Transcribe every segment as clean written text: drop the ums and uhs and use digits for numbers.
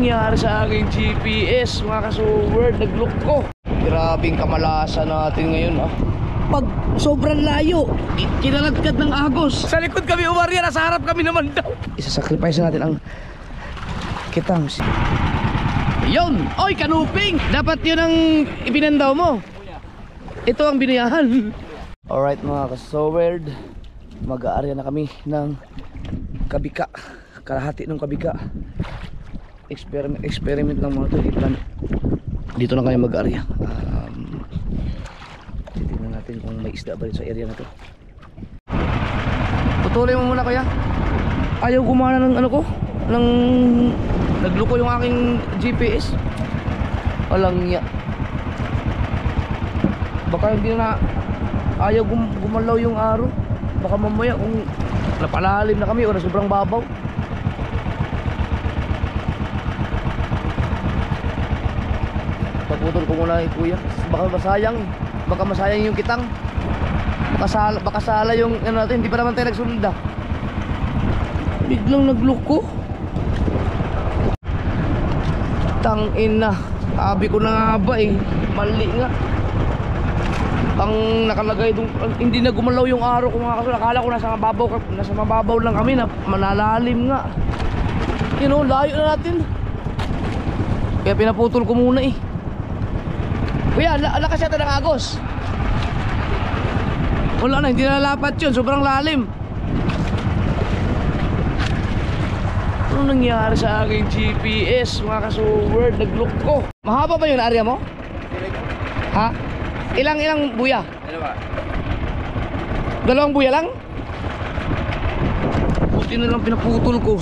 Nangyari sa aking GPS mga ka-Sword, nag-look ko. Grabing kamalasan natin ngayon Pag sobrang layo, kinaladkad ng agos. Sa likod kami umarya, nasa harap kami naman daw. Isasacrifice natin ang kitang. Yun! Oy, kanuping! Dapat yun ang ipinandaw mo. Ito ang binayahan. Alright mga ka-Sword, mag-aarya na kami ng kabika. Kalahati ng kabika. Experiment lang mga ito. Dito na kami mag-aarya. Titignan natin kung may isda ba rin sa area na to. Tutuloy mo muna kaya. Ayaw gumana ng ano ko, ng nagluko yung aking GPS. Walang niya. Baka hindi na ayaw gumalaw yung araw. Baka mamaya kung napalalim na kami o na sobrang babaw. Pagputol ko muna kuya. Baka masayang. Baka masayang yung kitang. Baka sala yung ano natin. Hindi pa naman tayo nagsulda. Biglang nagluko. Tangin na. Sabi ko na nga ba mali nga. Ang nakalagay dun, hindi na gumalaw yung araw ko mga kasul. Akala ko nasa mababaw lang kami na malalalim nga. Layo na natin. Kaya pinaputol ko muna Kuya, lakas yata ng agos. Wala na, hindi na nalapat yun. Sobrang lalim. Ano nangyari sa aking GPS mga ka-Sword? Nag-look ko. Mahaba ba yung area mo? Ha? Ilang buya? Dalawang buya lang? Buti na lang pinaputol ko.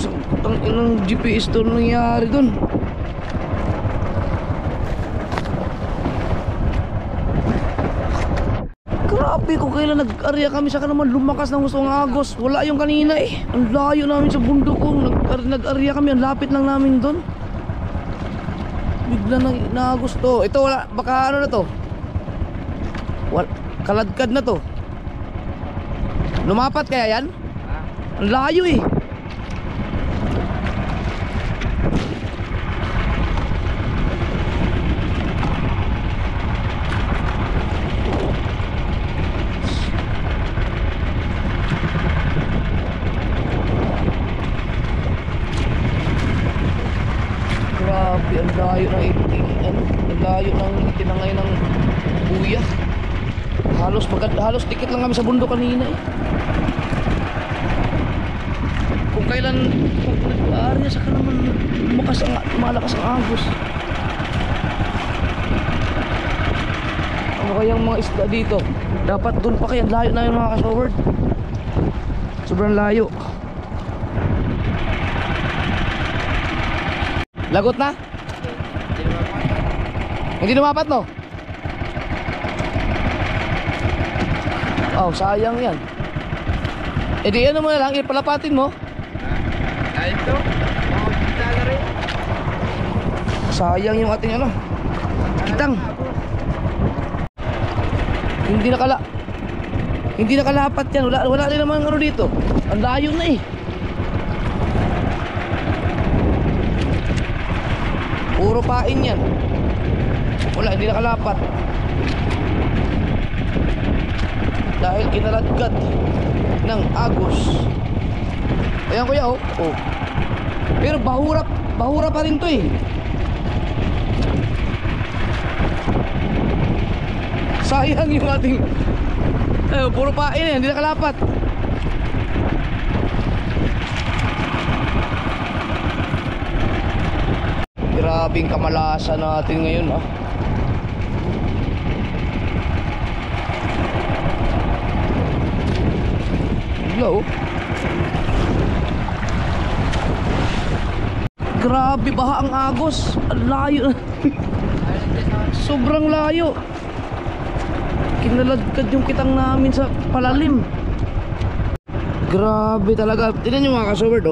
Ang ilang GPS to nangyari dun. Grabe kung kailan nag-area kami. Saka naman lumakas ng gusto ng agos. Wala yung kanina Ang layo namin sa bundok ko. Nag-area kami. Ang lapit lang namin dun. Bigla na agos to. Ito wala. Baka ano na to. Kaladkad na to. Lumapat kaya yan? Ang layo Grabe, ang layo ng itinangay ng buya. Halos dikit lang kami sa bundok kanina Kung kailan nag-area saka naman malakas ang agos. Ano kayang mga isda dito? Dapat doon pa kaya. Layo na yung mga ka-Sword. Sobrang layo. Lagot na? Hindi lumapat no? Oh, sayang yan. E di ano mo na lang, ipalapatin mo. Kahit to, makakita na rin. Sayang yung ating kitang. Hindi nakalapat yan. Wala rin naman dito. Ang layo na Puro pain yan. Wala, hindi nakalapat. Dahil kinaladkad ng agos. Ayan kuya Pero bahura pa rin to Sayang yung ating puro pain hindi nakalapat. Grabing kamalasan natin ngayon Grabe baha ang agos. Ang layo. Sobrang layo. Kinaladkad yung kitang namin sa palalim. Grabe talaga. Tignan nyo mga ka-Sword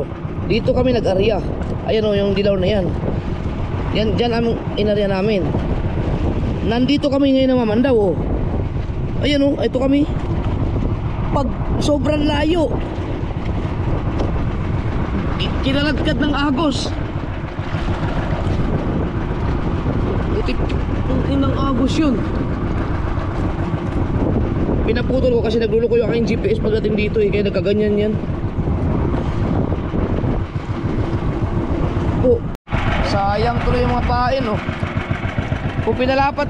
Dito kami nag-area. Ayan yung dilaw na yan. Diyan ang inarya namin. Nandito kami ngayon na Mamandaw Ayan ito kami. Pag sobrang layo, kinaladkad ng agos. Agos yun. Pinaputol ko kasi nagluluko yung aking GPS pagdating dito eh, kaya nagkaganyan yan. Oh, sayang tuloy yung mga pain oh. Kung pinalapat,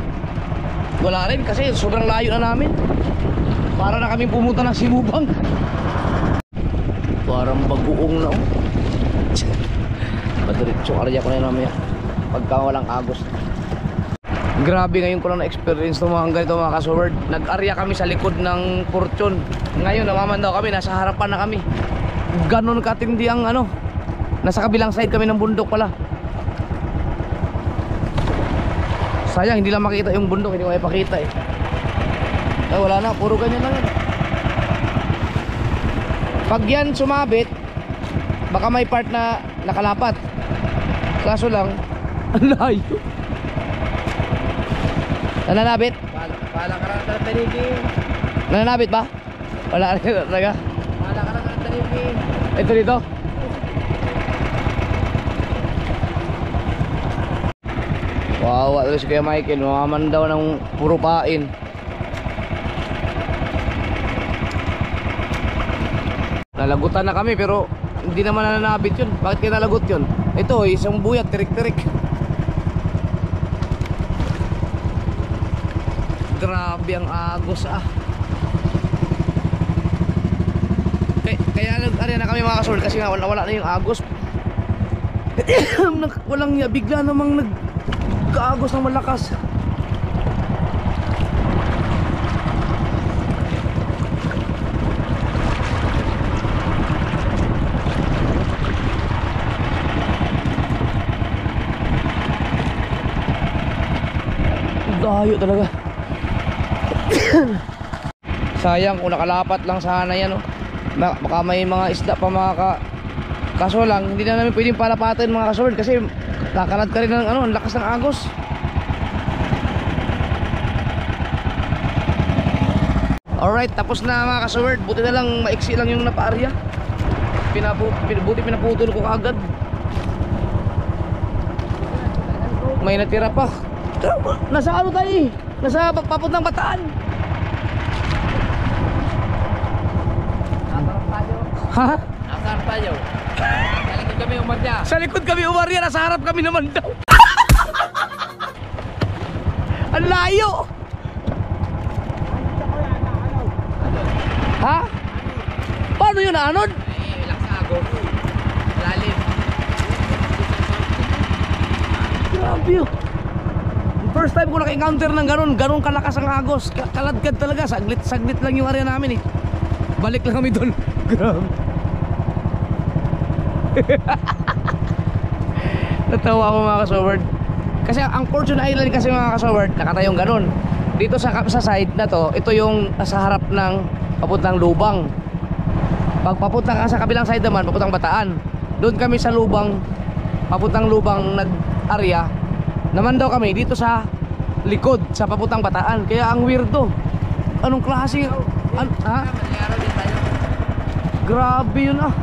wala rin kasi sobrang layo na namin. Para na kami pumunta ng Sinubang. Parang bagoong na oh. Madiretso arya ko na yun mamaya pagka walang agos. Grabe, ngayon ko lang na-experience itong mga ganito mga ka-sword. Nag-arya kami sa likod ng Fortune. Ngayon namaman daw kami, nasa harapan na kami. Ganon katindi ang ano. Nasa kabilang side kami ng bundok pala. Sayang hindi lang makita yung bundok, hindi ko ipakita eh. Ay, wala na, puro ganyan lang yan. Pag yan sumabit, baka may part na nakalapat. Kaso lang, ang layo. Nananabit? Pala ka lang ng tanibin. Nananabit ba? Wala rin talaga. Pala ka lang ng tanibin. Ito dito? Wow, tuloy si Kuya Michael. Mamaman daw ng puro pain. Nalagutan na kami pero hindi naman nananabit yun. Bakit kaya nalagot yun? Ito, isang buyat, tirik-tirik. Grabe ang agos ah. Kaya nag-arya na kami mga ka-sword kasi nga wala na yung agos. Walang bigla namang nagkaagos ng malakas. Dayo talaga. Sayang kung nakalapat lang sana yan oh. Baka may mga isda pa kaso lang hindi na namin pwedeng palapatin mga ka-sword kasi kakalad ka rin ng ano, ang lakas ng agos. Alright, tapos na mga ka-sword. Buti na lang maiksi lang yung napaarya. Buti pinaputol ko kaagad. May natira pa. Nasa ano tayo eh? Nasa papuntang Bataan. Ha? Asar tayo. Sa likod kami umarya. Sa likod kami umarya, nasa harap kami naman daw. Ang layo. Ha? Paano yun anod? Ilang sa agos. Lalim. Grabe yun. First time ko naka-encounter ng ganun kalakas ang agos. Kaladkad talaga, saglit lang yung area namin eh. Balik lang kami doon. Grabe. Natawa ako mga ka-sword. Kasi ang Fortune Island kasi mga ka-sword, nakatayong ganun. Dito sa side na to, ito yung sa harap ng papuntang Lubang. Pag papunta ka sa kabilang side naman, papuntang Bataan. Doon kami sa Lubang, papuntang Lubang nag-area. Naman daw kami dito sa likod sa papuntang Bataan. Kaya ang weirdo. Anong klase? Ha? Grabe yun ah.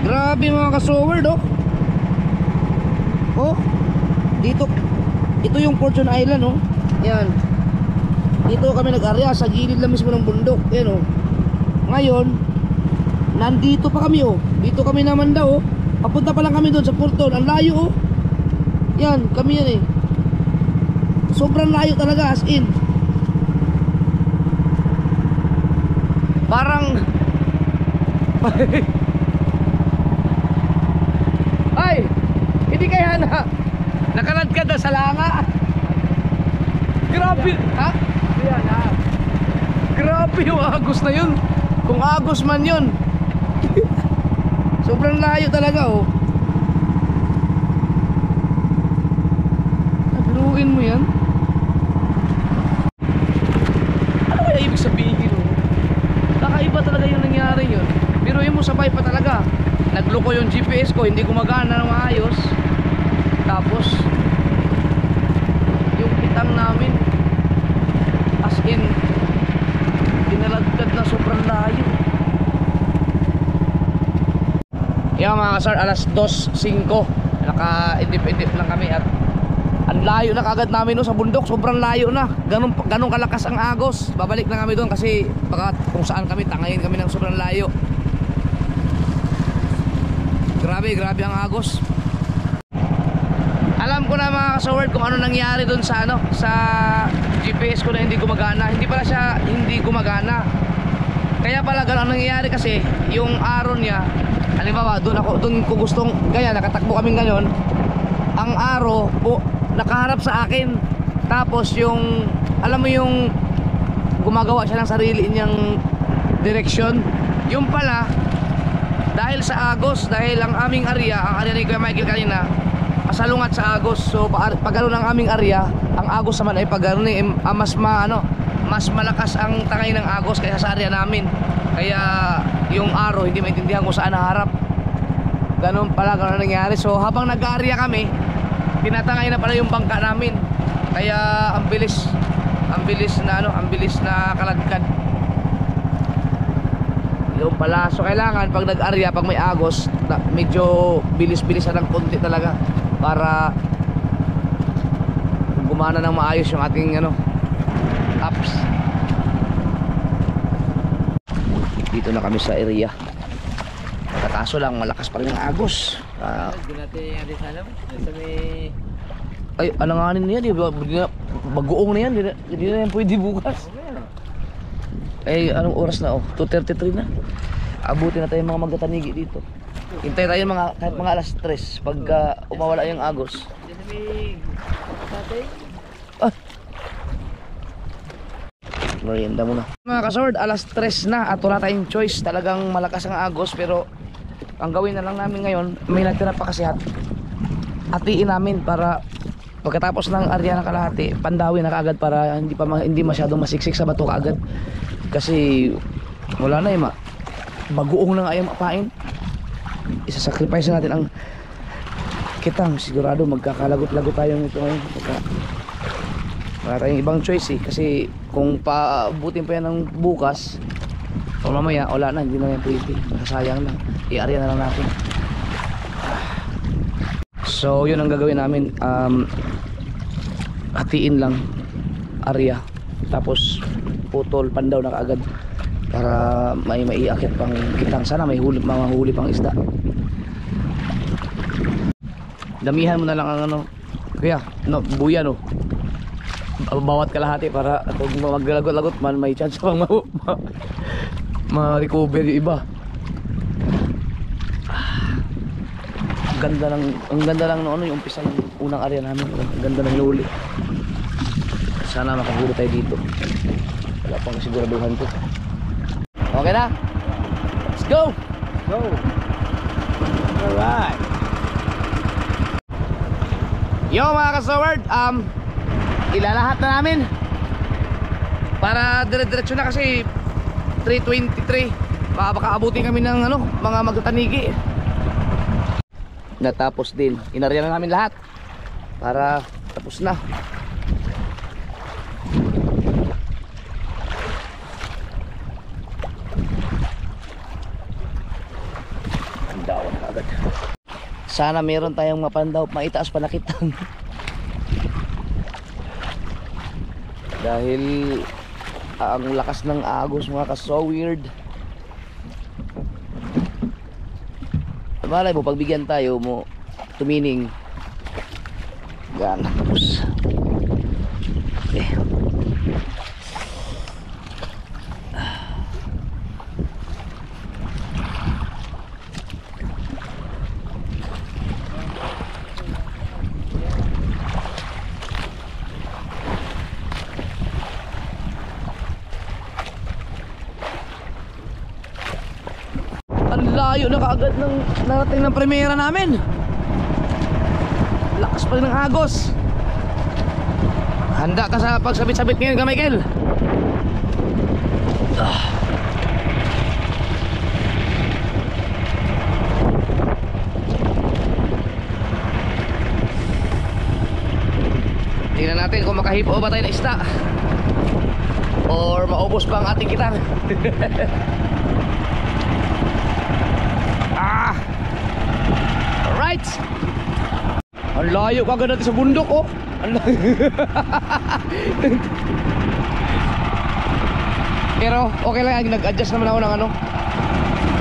Grabe mga ka-sword oh. Oh. Dito ito yung Fortune Island oh. Yan. Dito kami nag-area sa gilid lang mismo ng bundok. Yan oh. Ngayon nandito pa kami oh. Dito kami naman daw oh. Papunta pa lang kami doon sa Fortune. Ang layo oh. Yan, kami yan eh. Sobrang layo talaga as in. Parang ay, hindi kaya na nakalad ka na sa langa. Grabe, ha? Yan ha. Grabe yung agos na yun. Kung agos man yun. Sobrang layo talaga oh. Nagluin mo yan. Ano kaya ibig sabihin oh? Kakaiba talaga yung nangyari yun. Pero yung mo sabay pa talaga. Nagloko yung GPS ko, hindi gumagana ng maayos. Tapos yung pitang namin as in dinalagkad na sobrang layo. Yan mga kasar, alas 2:05 naka-indip-indip lang kami at Ang layo na kagad namin no, sa bundok, sobrang layo na. Ganun kalakas ang agos. Babalik na kami doon kasi baka kung saan kami, tangayin kami ng sobrang layo. Grabe ang agos. Alam ko na mga kasaward kung ano nangyari doon sa sa GPS ko na hindi gumagana. Hindi pala siya hindi gumagana. Kaya pala ganun ang nangyayari kasi yung arrow niya, halimbawa doon ko gustong kaya nakatakbo kami ngayon. Ang arrow nakaharap sa akin. Tapos yung alam mo yung gumagawa siya ng sarili niyang direksyon. Yung pala dahil sa agos, dahil ang aming area, ang area ni Kuya Michael kanina pasalungat sa agos. So pag gano'n ang aming area, ang agos naman ay pag gano'n mas malakas ang tangay ng agos kaysa sa area namin. Kaya yung arrow hindi maintindihan kung saan naharap. Ganun ang nangyari. So habang nag-area kami, tinatangay na pala yung bangka namin. Kaya ang bilis na kalagkad. Yung pala, so kailangan pag nag-area, pag may agos, medyo bilis-bilisan ng konti talaga para gumana ng maayos yung ating apps. Dito na kami sa area. Kaso lang malakas pa rin ang agos. Ay, alanganin na yan, bagoong na yan, hindi na yan pwede bukas. Eh, anong oras na 2:33 na. Abutin na tayo mga magtatanigi dito. Hintay tayo kahit mga alas 3 pagka umawala yung agos. Merienda muna. Mga kasword, alas 3 na at wala tayong choice. Talagang malakas ang agos pero ang gawin na lang namin ngayon, may natira pa kasi hatiin namin para pagkatapos ng area na kalahati, pandawin na kaagad para hindi masyadong masiksik sa bato kaagad. Kasi wala na bagoong lang ayang mapain. Isasacrifice natin ang kitang. Sigurado magkakalagot-lagot tayong ito ngayon. Wala tayong ibang choice kasi kung paabutin pa yan ng bukas o mamaya wala na, hindi na yan pwede. Masasayang lang, i-area na lang natin. So yun ang gagawin namin, hatiin lang area tapos putol pandaw na kaagad para may maiakit pang kitang. Sana may mga huli pang isda. Damihan mo na lang ang kaya buya bawat kalahati para kung maggalagot-lagot man may chance pang ma-recover yung iba. Ang ganda lang yung umpisa ng unang area namin. Ang ganda ng huli. Sana makahuli tayo dito. Wala pang siguraduhan ko. Okay na? Let's go! Go! Alright! Yo mga kasaward, ilalahat na namin para dire-diretso na kasi 3:23. Baka abutin kami ng mga magtatanigi. Natapos din, inarya na namin lahat para tapos na. Sana meron tayong mapandaw, maitaas panakitan. Dahil ang lakas ng agos mga so weird. Malay mo pagbigyan tayo mo tumining. Yan, tapos. Okay. Layo na kaagad ng narating ng premiera namin. Lakas pa rin ng agos. Handa ka sa pagsabit-sabit ngayon ka, Michael? Tingnan natin kung makahipo ba tayo na isda or maubos pa ang ating kitang. Alright. Ang layo kagad natin sa bundok Pero okay lang, nag-adjust naman ako ng ano.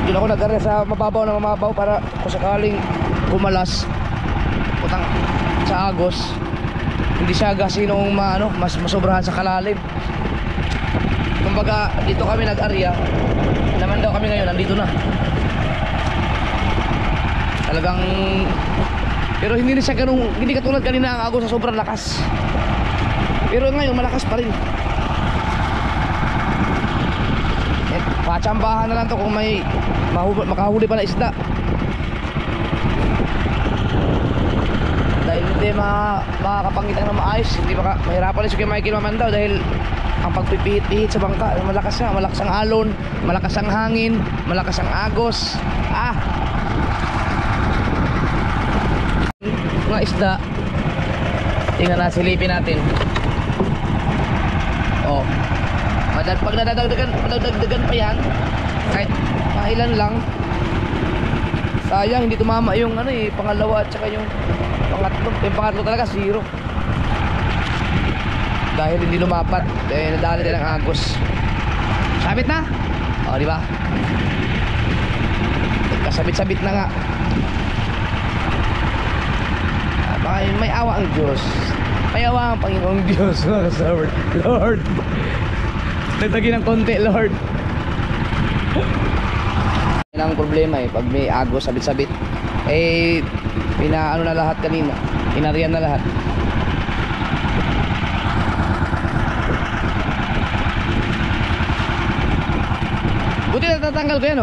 Doon ako nag-area sa mababaw na mababaw para kung sakaling kumalas putang sa agos, hindi siya gasinong mas masobrahan sa kalalim. Kumbaga dito kami nag-area naman daw kami ngayon, nandito na talagang. Pero hindi na siya ganun, hindi katulad kanina ang agos sa sobrang lakas. Pero ngayon malakas pa rin. Patsambahan na lang to kung may makahuli pa na isda. Dahil hindi makakapangitang na maayos, hindi mahirapan rin si Kuya Michael Mamandaw dahil ang pagpipihit-pihit sa bangka, malakas na, malakas ang alon, malakas ang hangin, malakas ang agos. Mga isda, tingnan na, silipin natin. Oh, pag nadadagdagan pa yan, kahit ilan lang, sayang hindi tumama yung pangalawa at saka yung pangatlo talaga zero. Dahil hindi lumapat, nadali din ang agos. Sabit na? O, di ba? Kasabit-sabit na nga. May awa ang Diyos. May awa ang Panginoong Diyos. Lord, nagtagin ng konti, Lord. Yan ang problema pag may agos, sabit-sabit. Pinaano na lahat kanina, inariyan na lahat. Buti natatanggal ko yan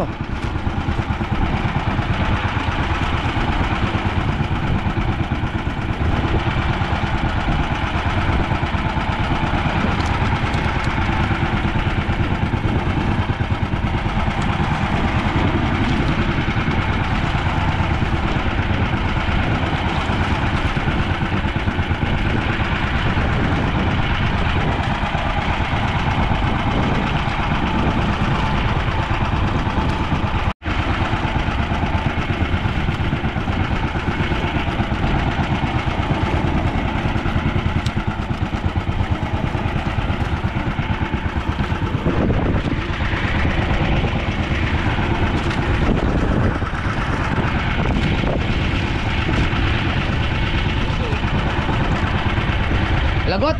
lagot.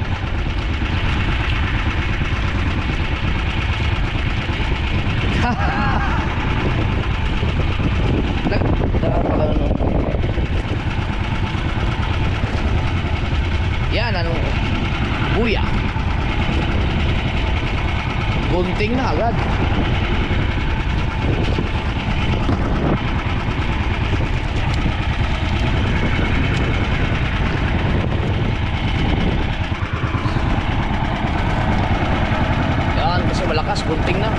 Yan buya, gunting na agad. Malakas, gunting na.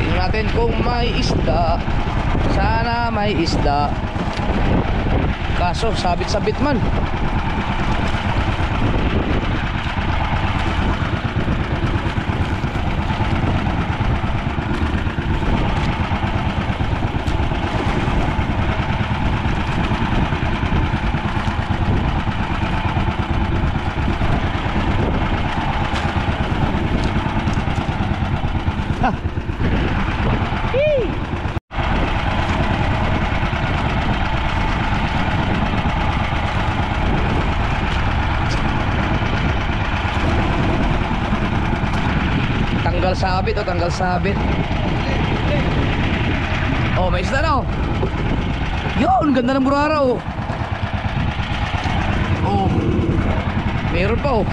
Tingnan natin kung may isda. Sana may isda. Kaso sabit-sabit man. Tanggal sabit tanggal sabit. Oh, may isda na Yun, ganda ng burara Oh, meron pa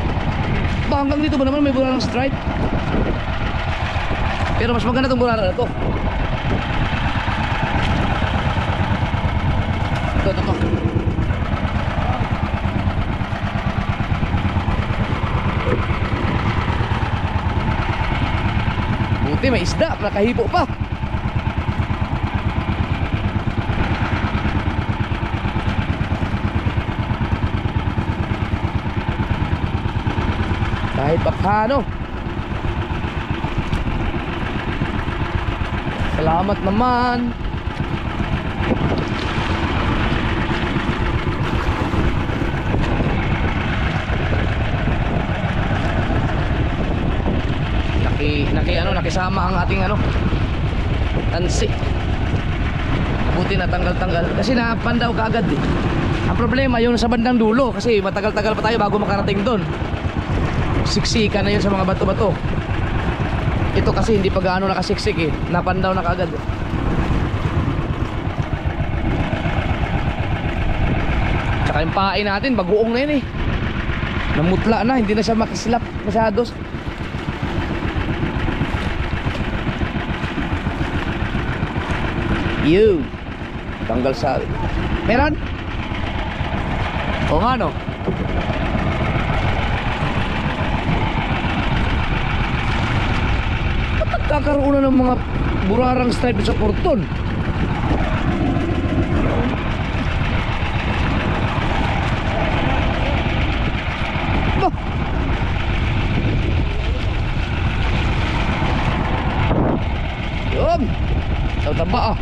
Ba, hanggang dito ba naman may burarang stripe? Pero mas maganda itong burara na to. Ito buti may isda, nakahipo pa. Kahit paano Salamat naman. Nakisama ang ating tansi. Buti na tanggal-tanggal kasi napandaw kaagad eh. Ang problema yung sa bandang dulo kasi matagal-tagal pa tayo bago makarating doon. Siksika na yun sa mga bato-bato. Ito kasi hindi pa gaano nakasiksik eh. Napandaw na kaagad eh. Tsaka yung pain natin bagoong na yun eh. Namutla na, hindi na siya makislap masyado. Yun. Tanggal sa... Meron? O nga no? Ba't nagkakaroon na ng mga burarang stripe sa porton? Bah! Yun! Taba ah!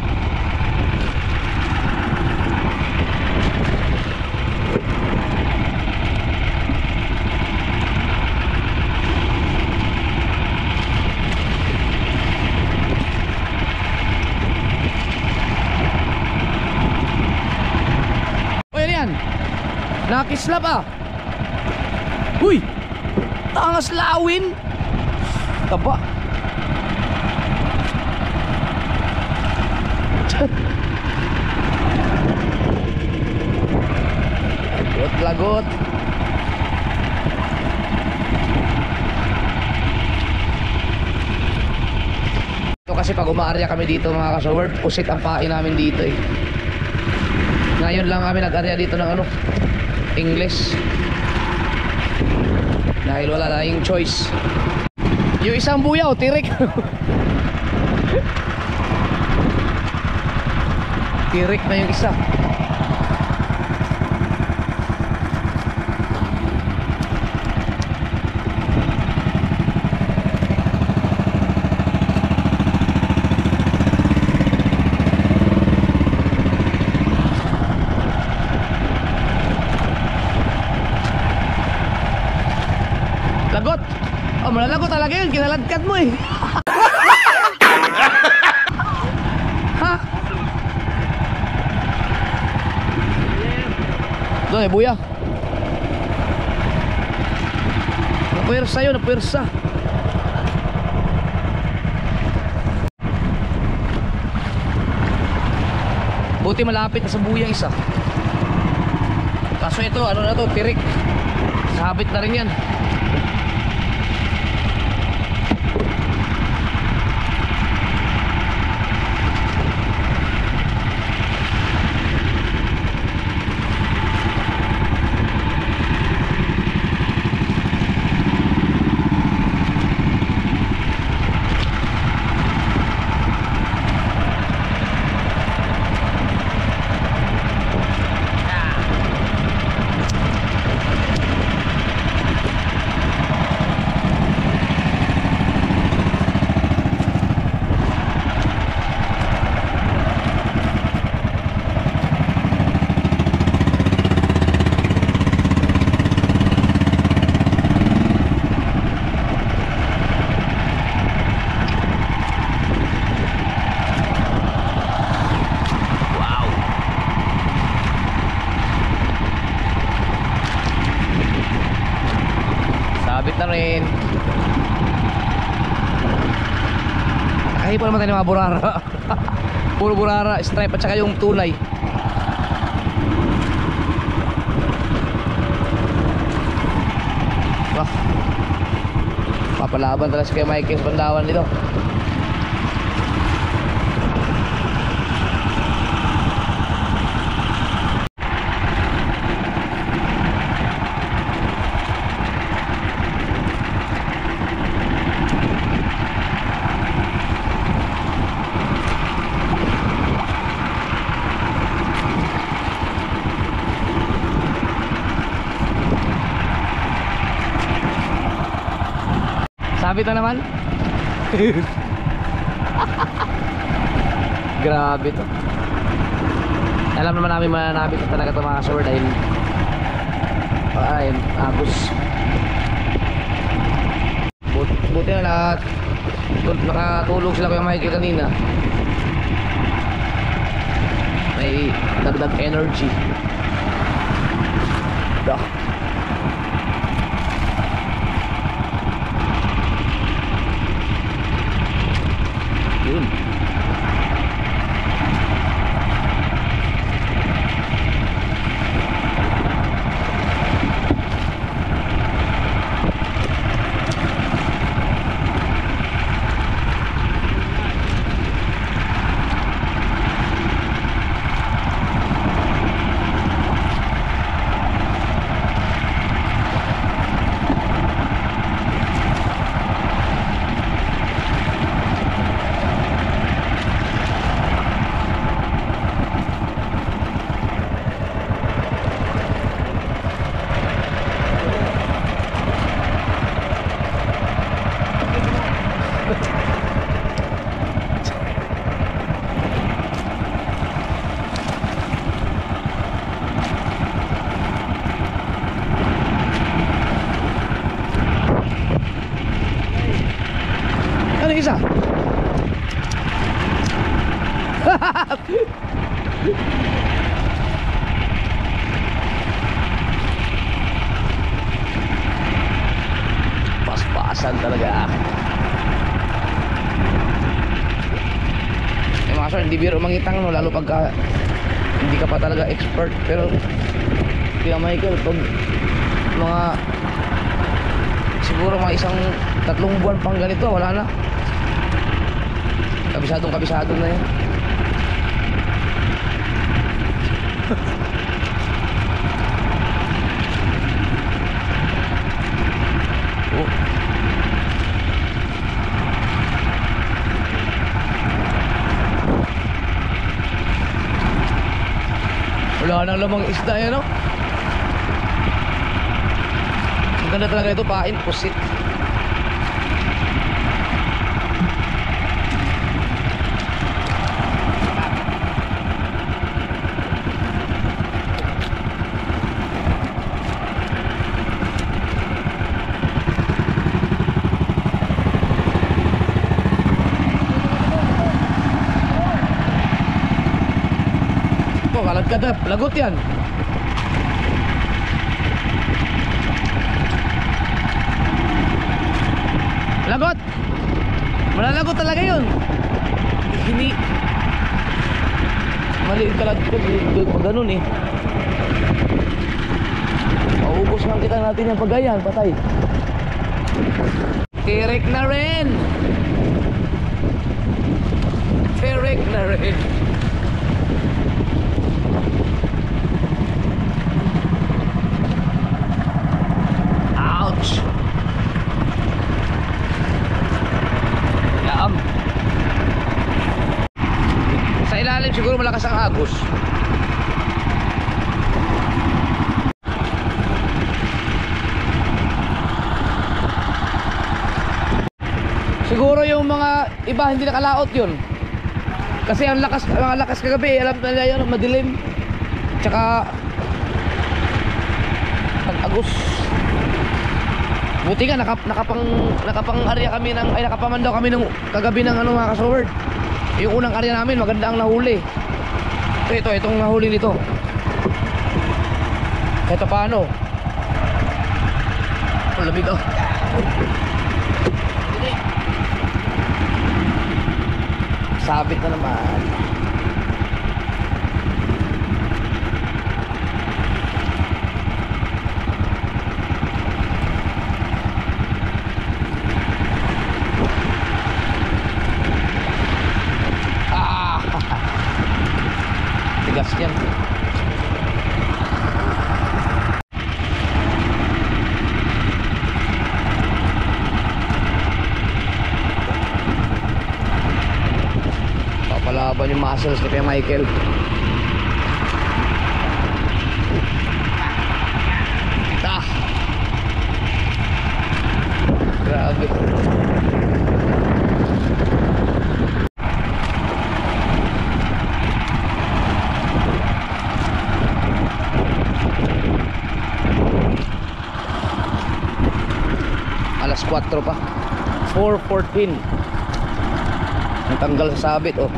Nakislap ah. Uy, tangas lawin. Taba. Lagot. Ito kasi pag umaarya kami dito mga kasaward, pusit ang pain namin dito eh. Ngayon lang kami nag-arya dito ng English dahil wala na yung choice. Yung isang buyaw, tirik. Tirik na yung isa. Lagot. Oh, malalagot talaga yun. Kinaladkad mo eh. Ha? Doon eh, buya. Napwersa yun, napwersa. Buti malapit na sa buya isa. Kaso ito, ano na to, tirik. Sabit na rin yan. Na rin. Kahit pa naman tayo ng mga burara. Puro burara, stripe at saka yung tunay. Wah, papalaban talaga si Kuya Michael sa Pandawan dito. Sabit na naman. Grabe to. Alam naman namin mananabit na talaga ito mga kasawar dahil ayun, agos. Buti na lahat nakatulog sila Kuya Michael kanina. May dagdag energy. Dah. Yun. Ano yung isa? Paspasan talaga. Eh mga sir, hindi biro mangitang no, lalo pagka hindi ka pa talaga expert. Pero Kuya Michael, pag mga siguro mga 1-3 buwan pang ganito, wala na. Kabisado na yan. Oh. Wala nang lamang isda yan, no? Maganda talaga ito, pain, pusit. Kalagkadap, lagot yan. Lagot. Malalagot talaga yun. Hindi maliit kalagkad, ganun eh. Maubos lang kita natin yung pagayan, patay. Tirek na rin. Tirek na rin. Sa ilalim siguro malakas ang agos. Siguro yung mga iba hindi nakalaot yun. Kasi ang lakas kagabi, alam nila yun, madilim. Tsaka agos. Buti nga nakapang-area kami ng nakapaman daw kami ng kagabi ng ano mga kasoward. Yung unang area namin maganda ang nahuli. Itong nahuli nito. Ito paano? Ang lamig oh. Sabit na naman. Tigas yan. Papalaban yung muscles ni Kuya Michael. Grabe. alas 4 pa. 4:14. Ang tanggal sa sabit, oh.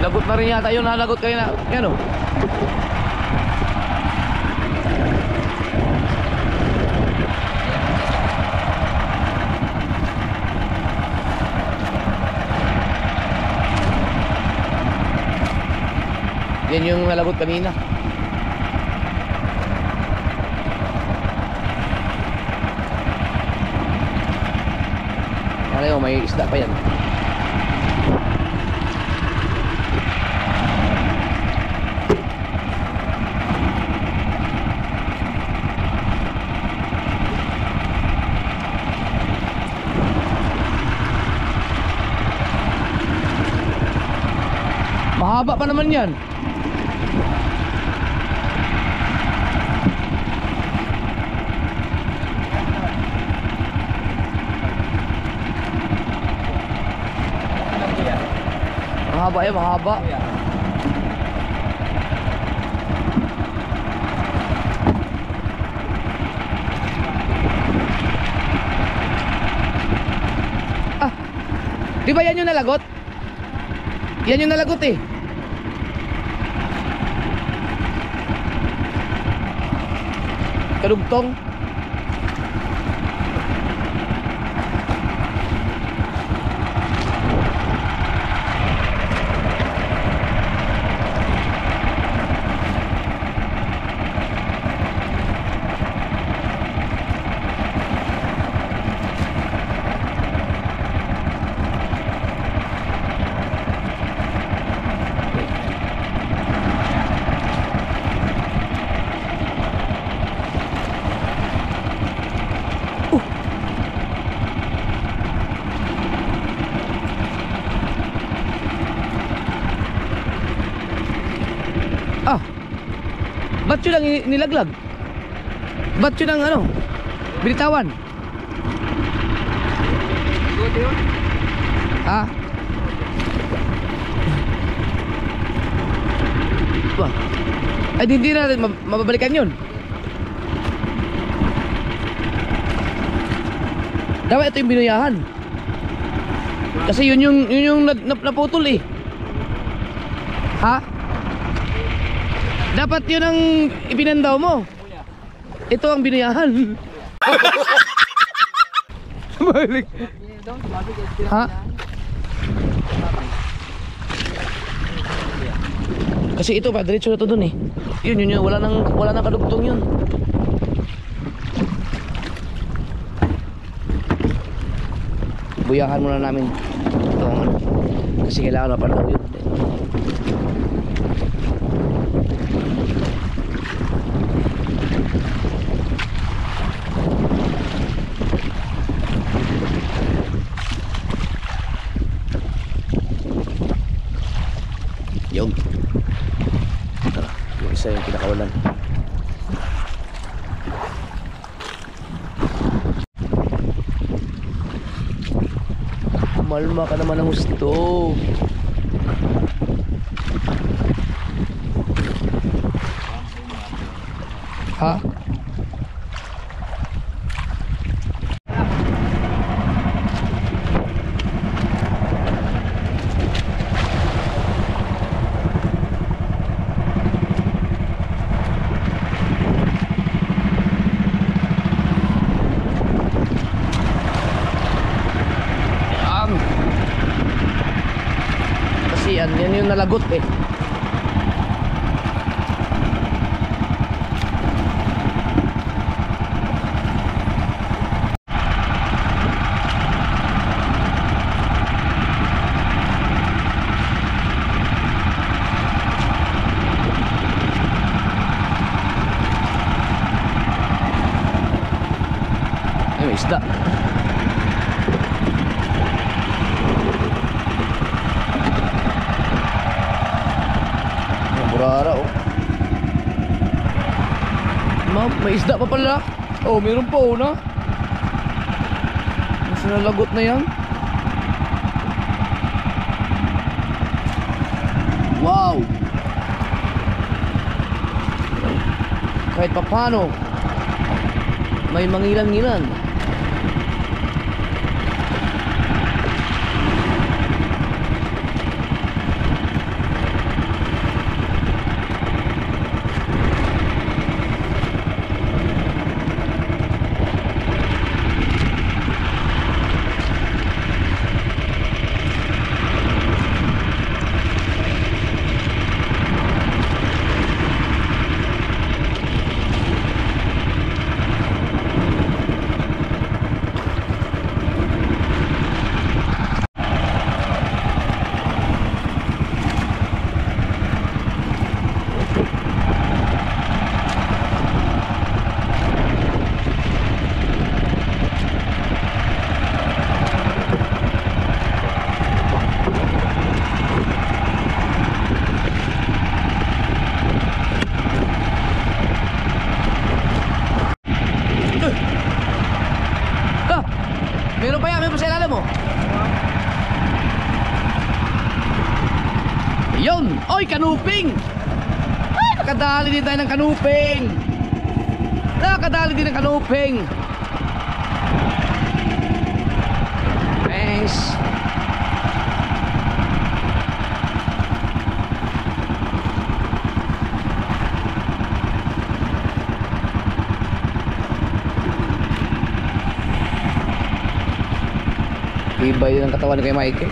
Lagot na rin yata yun, nalagot kayo na. Yan, oh. Yan yung nalagot kanina. Ano, may isda pa yan. Mahaba pa naman yan. Mahaba yan, mahaba. Ah, di ba yan yung nalagot? Yan yung nalagot eh. Kadugtong. Ah, ba't yun ang nilaglag? Ba't yun ang ano? Binitawan? Ha? Wah. Ay, hindi na natin mababalikan yun. Dapat ito yung binuyahan. Kasi yun yung naputol eh. Ha? Dapat yun ang ipinandaw mo. Ito ang binayahan. Balik. Ha? Kasi ito pa, diretso na to dun eh. Yun, wala nang kadugtong yun. Buyahan muna namin ito ang ano. Kasi kailangan mapandaw yun. Yung tara, yung isa yung pinakawalan. Malma ka naman ng gusto. Ha? yung nalagot eh. Ayun, isda. Burara oh. May isda pa pala. Oh, meron pa oh na. Mas nalagot na yan. Wow. Kahit pa paano may mangilan-ngilan. Meron pa yan, meron pa sa ilalim mo. Yun, oy, kanuping. Ay, nakadali din tayo ng kanuping. Nakadali din ng kanuping. Thanks. Iba yun ang katawan ni kay Michael.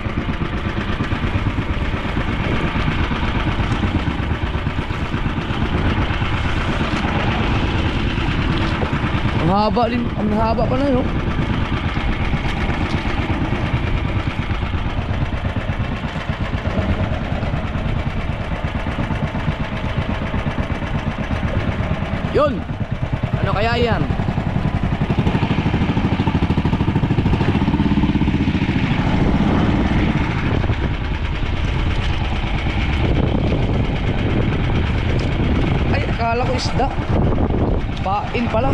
Ang haba din, ang haba pa na yun. Yun, ano kaya yan? Akala ko isda. Pain pala.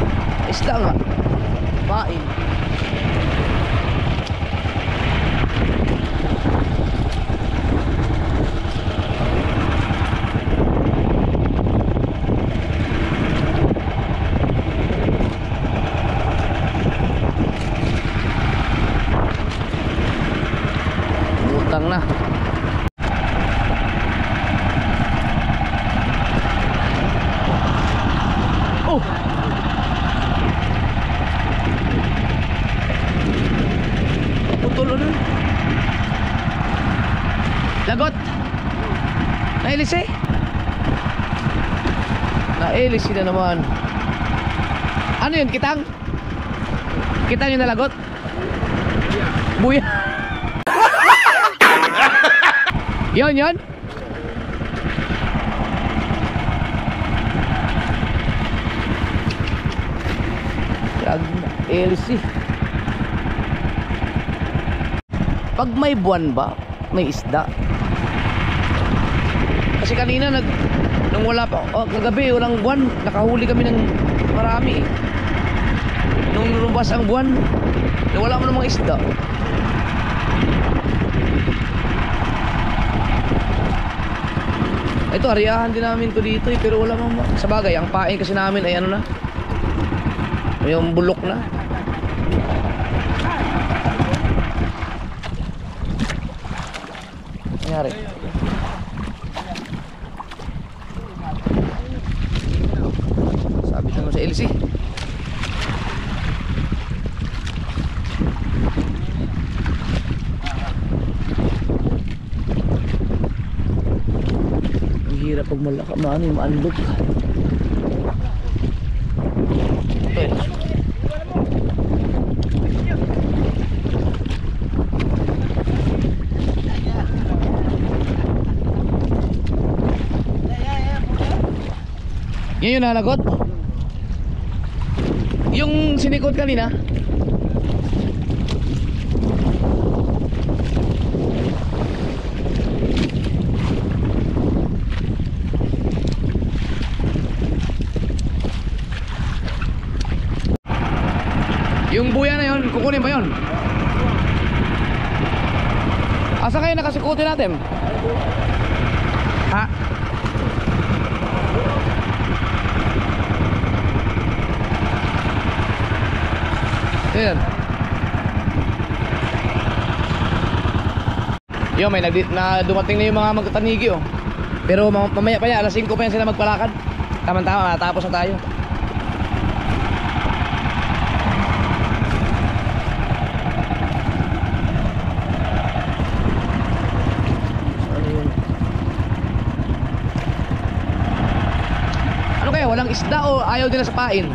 Isda nga. Pain. Utang na. Oh. Putol na. Lagot. Nailis eh. Nailis na naman. Ano yun? Kitang? Kitang yung nalagot? Buya. Yun yun. LC. Pag may buwan ba, may isda. Kasi kanina nung wala pa, kagabi walang buwan, nakahuli kami ng marami. Nung lumabas ang buwan, wala mo ng mga isda. Ito, ariyahan din namin to dito pero wala mo. Sa bagay, ang pain kasi namin ay ano na, yung bulok na. Nangyari. Sabit naman sa LC. pag malaka maano yung maandog. Ito eh. Yan yung nalagot? Yung sinikot kanina? Yung buya na yun, kukunin ba yun? Asa kayo nakasikutin natin? Ha? Ayan. Yo, may dumating na yung mga magtatanigi oh. Pero mamaya pa yan, alas 5 pa yan sila magpalakad. Tama-tama, matapos na tayo. Ano kaya, walang isda o ayaw nila sa pain?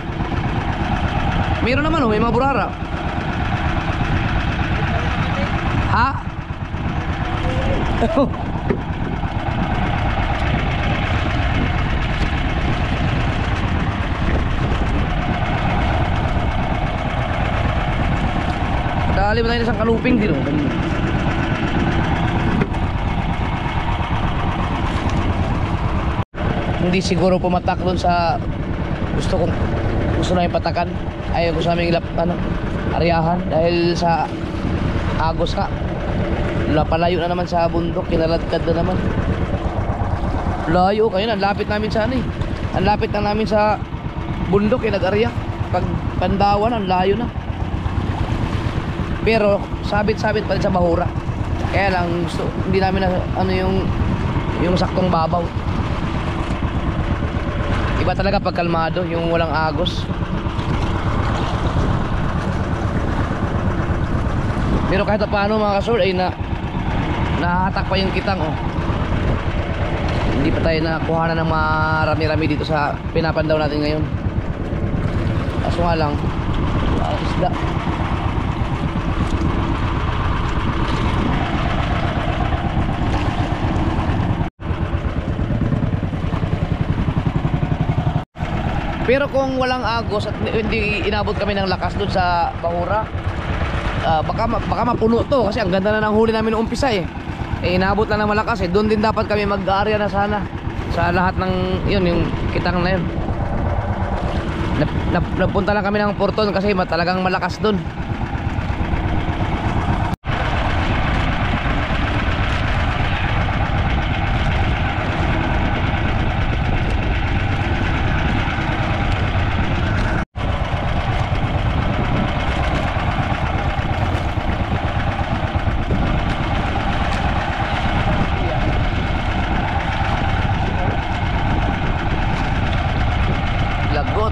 Meron naman oh, may mga burara. Ha? Dali ba tayo na isang kaluping din oh. Hindi siguro pumatak doon sa gusto na yung patakan. Ayaw ko sa aming aryahan dahil sa agos ka. Palayo na naman sa bundok, kinaladkad na naman. Layo kayo na, lapit namin sa ano eh. Ang lapit na namin sa bundok, nag-arya. Pag Pandawan, ang layo na. Pero sabit-sabit pa rin sa bahura. Kaya lang gusto, hindi namin na ano yung saktong babaw. Iba talaga pag kalmado, yung walang agos. Pero kahit paano mga kasur ay nahatak pa yung kitang oh. Hindi pa tayo nakuha na ng marami-rami dito sa pinapandaw natin ngayon. Kaso nga lang isda. Pero kung walang agos at hindi inabot kami ng lakas doon sa bahura, baka mapuno to kasi ang ganda na ng huli namin noong umpisa eh. Inabot lang ng malakas eh. Doon din dapat kami mag-aarya na sana sa lahat ng yun, yung kitang na yun. Napunta lang kami ng Porton kasi talagang malakas doon. Lagot.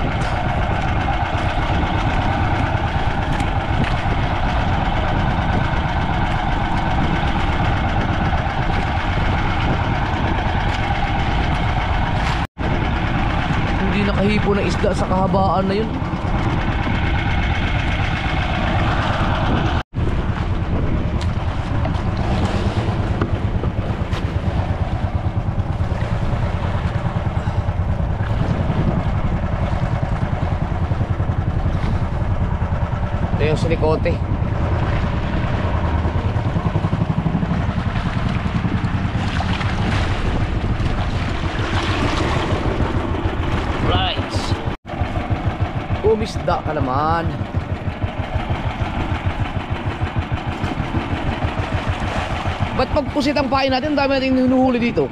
Hindi nakahipo ng isda sa kahabaan na yun. Ito yung silikote. Right. Umisda ka naman. Ba't pagpusit ang pain natin? Ang dami natin hinuhuli dito.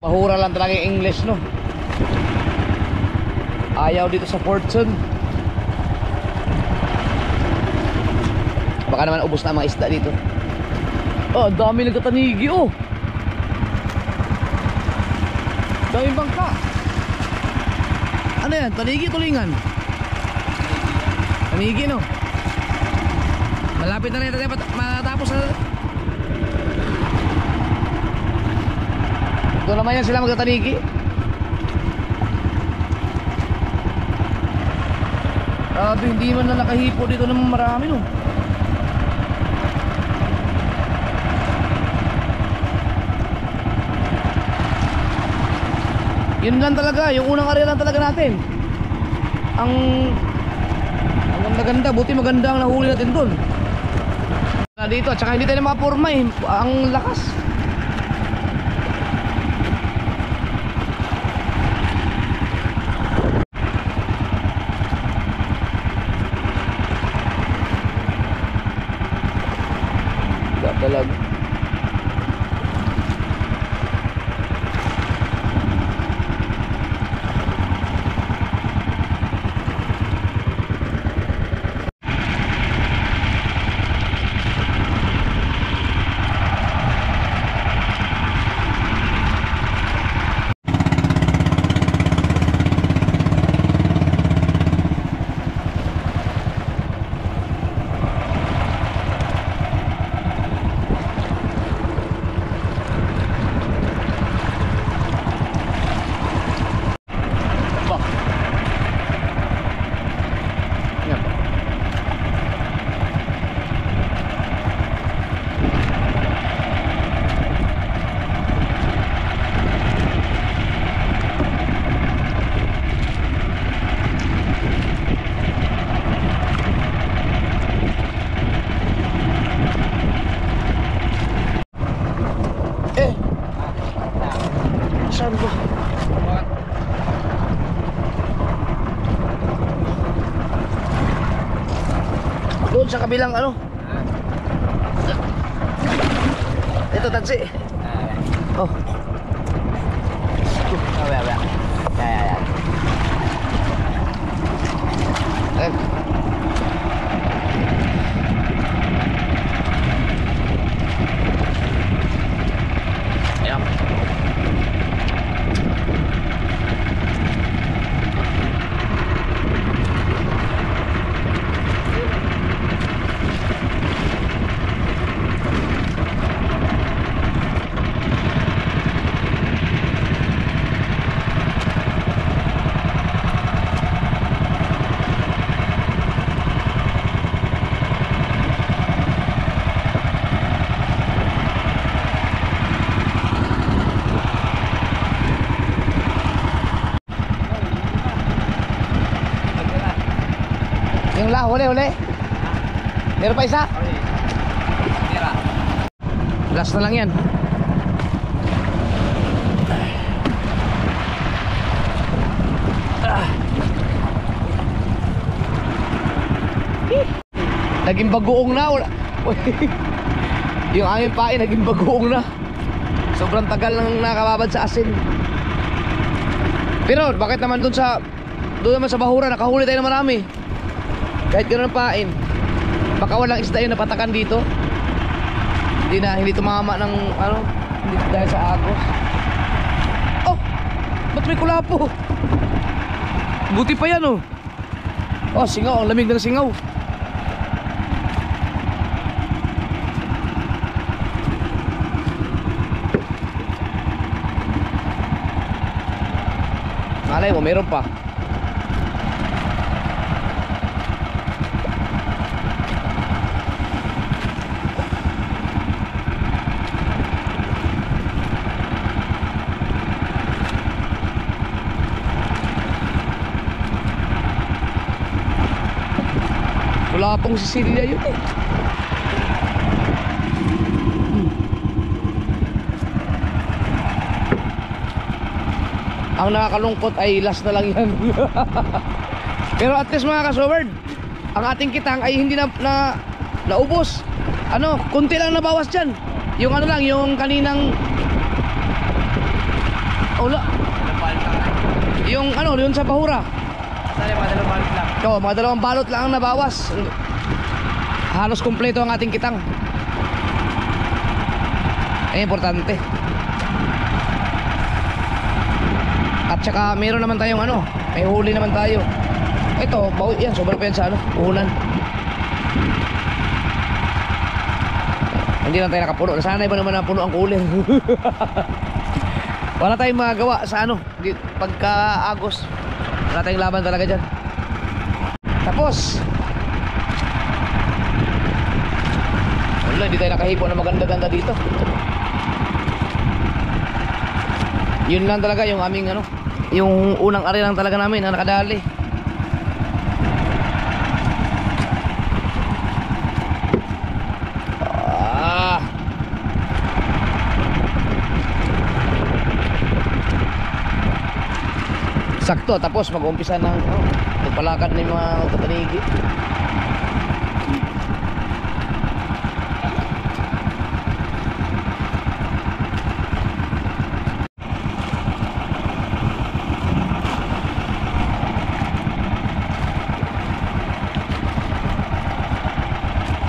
Mahura lang talaga yung English no. Ayaw dito sa Fortune. Baka naman ubos na ang mga isda dito. Oh, dami nagtatanigi oh. Dami bangka. Ano yan? Tanigi, tulingan? Tanigi no. Malapit na rin tayo matapos na. Doon naman yan sila magtatanigi. Grabe, hindi man na nakahipo dito naman marami no. Yun lang talaga, yung unang area lang talaga natin. Ang ganda-ganda, buti maganda ang nahuli natin doon. Dito, at saka hindi tayo mapurma eh. Ang lakas. Dalag. Saan ba? Doon sa kabilang ano? Ito tansi. Oh. Ya. Ayan. Ayan. Yung la, huli. Meron pa isa? Tira. Last na lang yan. Naging bagoong na. Yung aming pain naging bagoong na. Sobrang tagal nang nakababad sa asin. Pero bakit naman doon naman sa bahura nakahuli tayo na marami. Kahit gano'n ang pain, baka walang isda yung napatakan dito. Hindi tumama ng ano, hindi dahil sa agos. Oh! Ba't may kulapo? Buti pa yan oh. Oh, singaw, ang lamig ng singaw. Malay mo, meron pa. Wala pong Sicilia yun eh. Ang nakakalungkot ay last na lang yan. Pero at least mga kasoward, ang ating kitang ay hindi naubos. Ano, kunti lang nabawas dyan. Yung ano lang, yung kaninang yung ano, yun sa bahura. Sali, mga 2 balot lang. So, mga 2 balot lang ang nabawas. Halos kumpleto ang ating kitang. Ay, importante. At saka meron naman tayong ano, may huli naman tayo. Ito, yan, sobra pa yan sa ano, puhunan. Hindi lang tayo nakapuno. Nasanay ba naman na puno ang kuling? Wala tayong magagawa sa ano, pagka-agos. Wala tayong laban talaga dyan. Tapos wala, hindi tayo nakahipo na maganda-ganda dito. Yun lang talaga yung aming ano, yung unang area lang talaga namin na nakadali. Sakto, tapos mag-uumpisa ng magpalakad ng mga katanigi.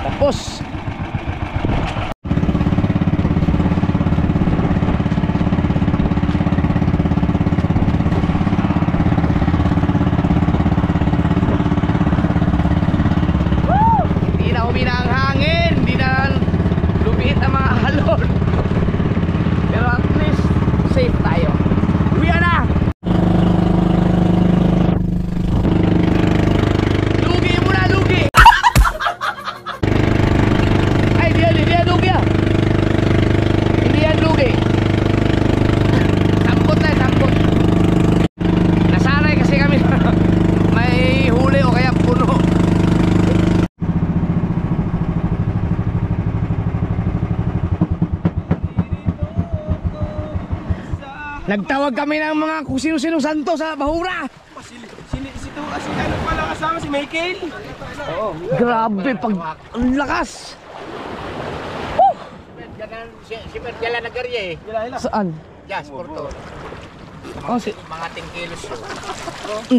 Tapos nagtawag kami ng mga kung sino-sino santo sa Bahura. Ano pala kasama si Michael? Oo. Grabe, pag ang lakas. Si Merjala Nagarya eh. Saan? Yes, Porto. Oh, Mga 10 kilos yun.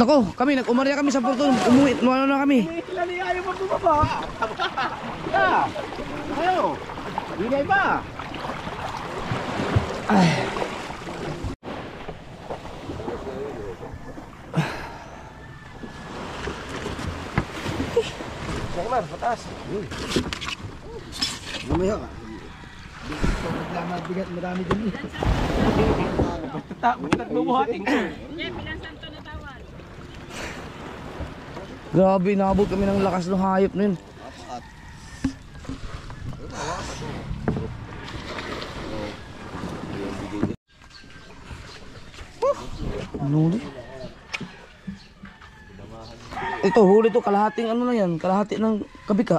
nako, kami nag-umarya kami sa Porto. Umuwi, ano na kami. Ayaw mo bumaba. Ayaw. Hindi ba? Ay. Naman, patas. Mamaya ka. Bigat marami din. Ba't bubuhatin ko? Grabe, nabot kami ng lakas ng hayop na yun. Ano ulit? Ito, huli to, kalahating ano na yan, kalahati ng kabika.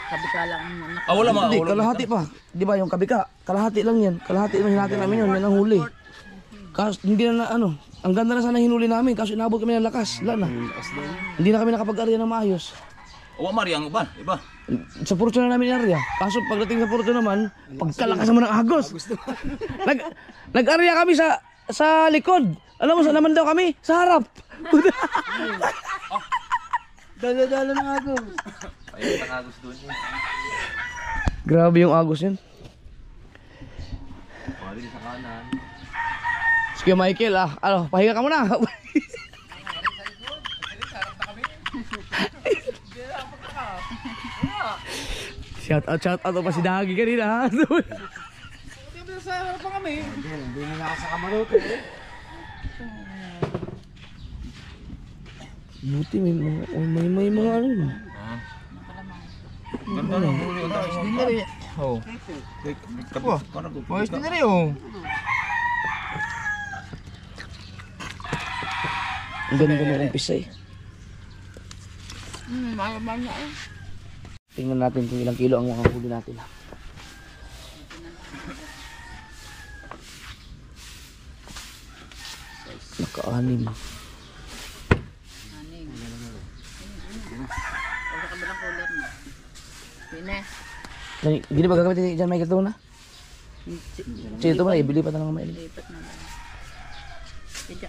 Kabika lang. Wala ma. Hindi, kalahati pa. Di ba yung kabika? Kalahati lang yan. Kalahati lang hinati namin yun, yan ang huli. Kaso hindi na ano, ang ganda na sana hinuli namin, kaso inabot kami ng lakas. Wala na. Hindi na kami nakapag-area ng maayos. Mari ang iba. Sa Porto na namin area. Kaso pagdating sa Porto naman, pagkalakas naman ng agos. Nag-area kami sa likod. Alam mo, saan naman daw kami? Sa harap. Dala-dala ng agos. Ayun ang agos doon. Grabe yung agos yun. Pwede sa kanan. Sige Michael, pahinga ka muna. Shout out pa si Dagi kanina. Sa harap pa kami. Hindi na nasa kamarote. Buti may mga ano. Ganda ng huli. Hindi na rin. Oo. Pwes din na rin oh. Ang ganda ng umpisa eh. Mayaman niya eh. Tingnan natin kung ilang kilo ang mga huli natin. Naka-anim. Wala ka ba ng cooler na? Pine. Hindi ba gagamitin ni John Michael ito na? Sige ito na, ibili pa na lang mailin. Lipat na lang.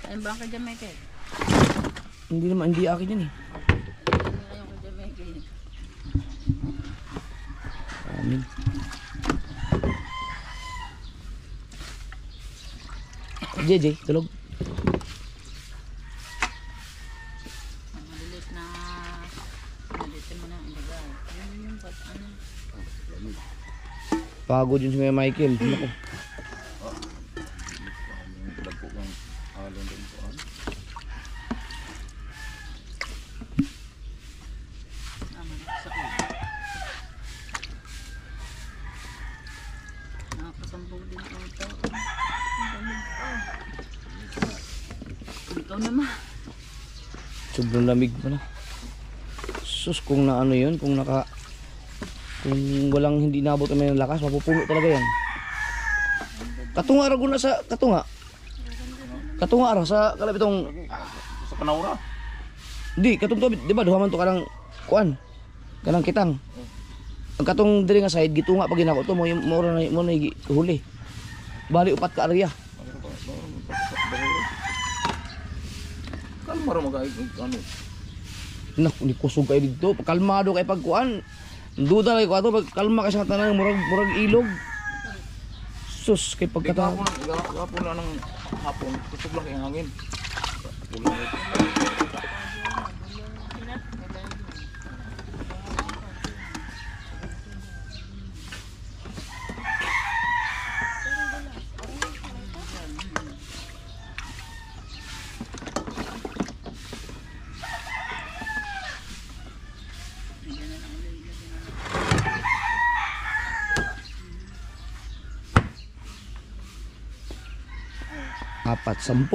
Ano ba ang kay Michael? Hindi naman, hindi akin yan eh. Ano kayong kay Michael? Amin. JJ, tulog. Malilit na... Malilit mo na ang bagay. Ano yung ano? Pagod yun si Michael. Naku. Ikaw naman. Sobrang lamig pa na. Sus, kung na ano yun, kung walang hindi nabot naman ng lakas, mapupuno talaga yan. Katunga ra na sa katunga. Katunga ra sa kalapit itong, Sa Kanaura. di, katong to, di ba, duhaman to kanang, kuan, kanang kitang. Ang katong diri nga side, gitunga pag ginako to, mo na huli. Bali, upat ka area. Kalmar mag-ay, ano. Naku, ni kusog kayo dito. Kalmado kayo pagkuan. Duda kayo ko ato, pag kalma kayo sa tanang murag ilog. Sus, kay pagkata. Gapon na ng hapon. Kusog lang kayong hangin. Pulang ito. Apat, 10.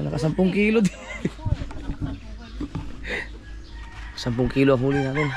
Naka 10 kilo din. 10 kilo ang huli natin.